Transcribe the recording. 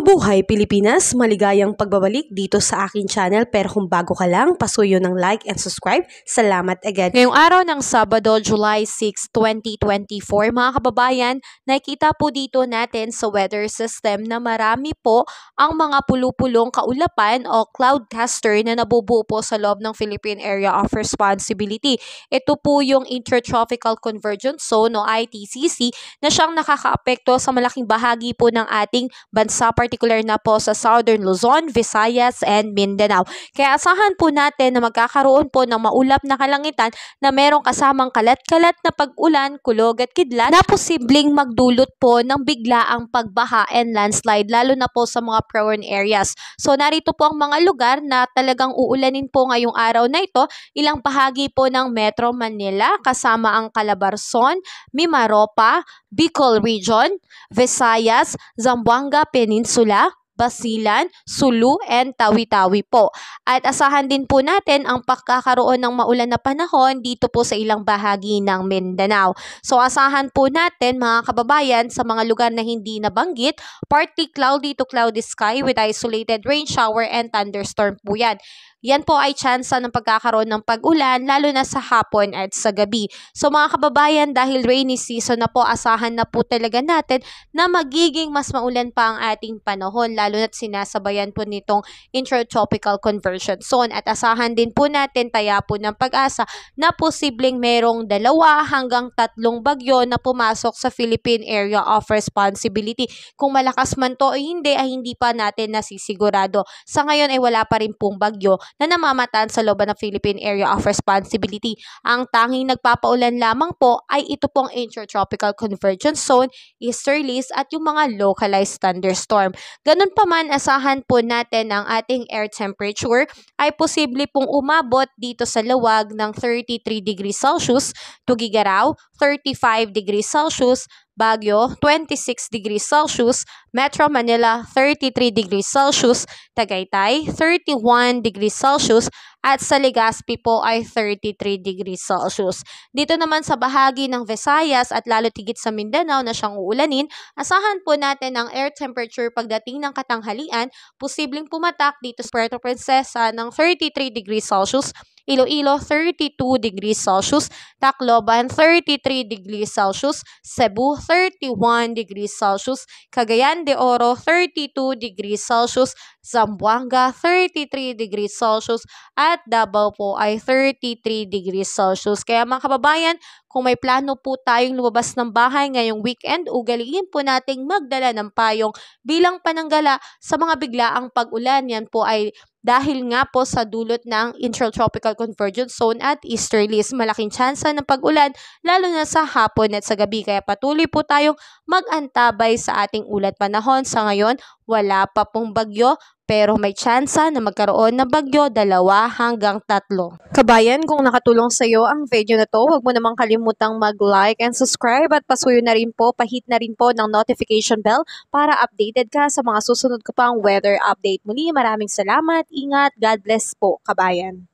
Mabuhay Pilipinas! Maligayang pagbabalik dito sa aking channel, pero kung bago ka lang, pasuyo ng like and subscribe. Salamat agad. Ngayong araw ng Sabado, July 6, 2024, mga kababayan, nakikita po dito natin sa weather system na marami po ang mga pulupulong kaulapan o cloud cluster na nabubuo po sa loob ng Philippine Area of Responsibility. Ito po yung Intertropical Convergence Zone o ITCZ na siyang nakakaapekto sa malaking bahagi po ng ating bansa, particular na po sa Southern Luzon, Visayas, and Mindanao. Kaya asahan po natin na magkakaroon po ng maulap na kalangitan na merong kasamang kalat-kalat na pag-ulan, kulog at kidlat na posibleng magdulot po ng biglaang pagbaha and landslide, lalo na po sa mga prone areas. So narito po ang mga lugar na talagang uulanin po ngayong araw na ito. Ilang bahagi po ng Metro Manila kasama ang Calabarzon, Mimaropa, Bicol Region, Visayas, Zamboanga Peninsula, Basilan, Sulu, and Tawi-Tawi po. At asahan din po natin ang pagkakaroon ng maulan na panahon dito po sa ilang bahagi ng Mindanao. So asahan po natin mga kababayan sa mga lugar na hindi nabanggit, partly cloudy to cloudy sky with isolated rain shower and thunderstorm po yan. Yan po ay tsansa ng pagkakaroon ng pag-ulan lalo na sa hapon at sa gabi. So mga kababayan, dahil rainy season na po, asahan na po talaga natin na magiging mas maulan pa ang ating panahon, lalo na't sinasabayan po nitong Intertropical Convergence Zone. At asahan din po natin, taya po ng pag-asa, na posibleng merong 2 hanggang 3 bagyo na pumasok sa Philippine Area of Responsibility. Kung malakas man to o hindi, ay hindi pa natin nasisigurado. Sa ngayon ay wala pa rin pong bagyo na namamataan sa loob ng Philippine Area of Responsibility. Ang tanging nagpapaulan lamang po ay ito pong Intertropical Convergence Zone, easterlies at yung mga localized thunderstorm. Ganun pa man, asahan po natin ang ating air temperature ay posible pong umabot dito sa Lawag ng 33 degrees Celsius, Tuguegarao 35 degrees Celsius, Baguio 26 degrees Celsius, Metro Manila 33 degrees Celsius, Tagaytay 31 degrees Celsius, at sa Legazpi po ay 33 degrees Celsius. Dito naman sa bahagi ng Visayas at lalo tigit sa Mindanao na siyang uulanin, asahan po natin ang air temperature pagdating ng katanghalian, posibleng pumatak dito sa Puerto Princesa ng 33 degrees Celsius, Iloilo 32 degrees Celsius, Tacloban 33 degrees Celsius, Cebu 31 degrees Celsius, Cagayan de Oro 32 degrees Celsius, Zamboanga 33 degrees Celsius, at Davao po ay 33 degrees Celsius. Kaya mga kababayan, kung may plano po tayong lumabas ng bahay ngayong weekend, ugaliin po nating magdala ng payong bilang pananggala sa mga biglaang pag-ulan. Yan po ay dahil nga po sa dulot ng Intertropical Convergence Zone at easterlies. Malaking tsansa ng pag-ulan lalo na sa hapon at sa gabi. Kaya patuloy po tayong mag-antabay sa ating ulat panahon. Sa ngayon, wala pa pong bagyo, pero may tsansa na magkaroon ng bagyo 2 hanggang 3. Kabayan, kung nakatulong sa iyo ang video na to, huwag mo namang kalimutang mag-like and subscribe at pasuyo na rin po, pahit na rin po ng notification bell para updated ka sa mga susunod ko pang weather update. Muli, maraming salamat, ingat, God bless po, kabayan.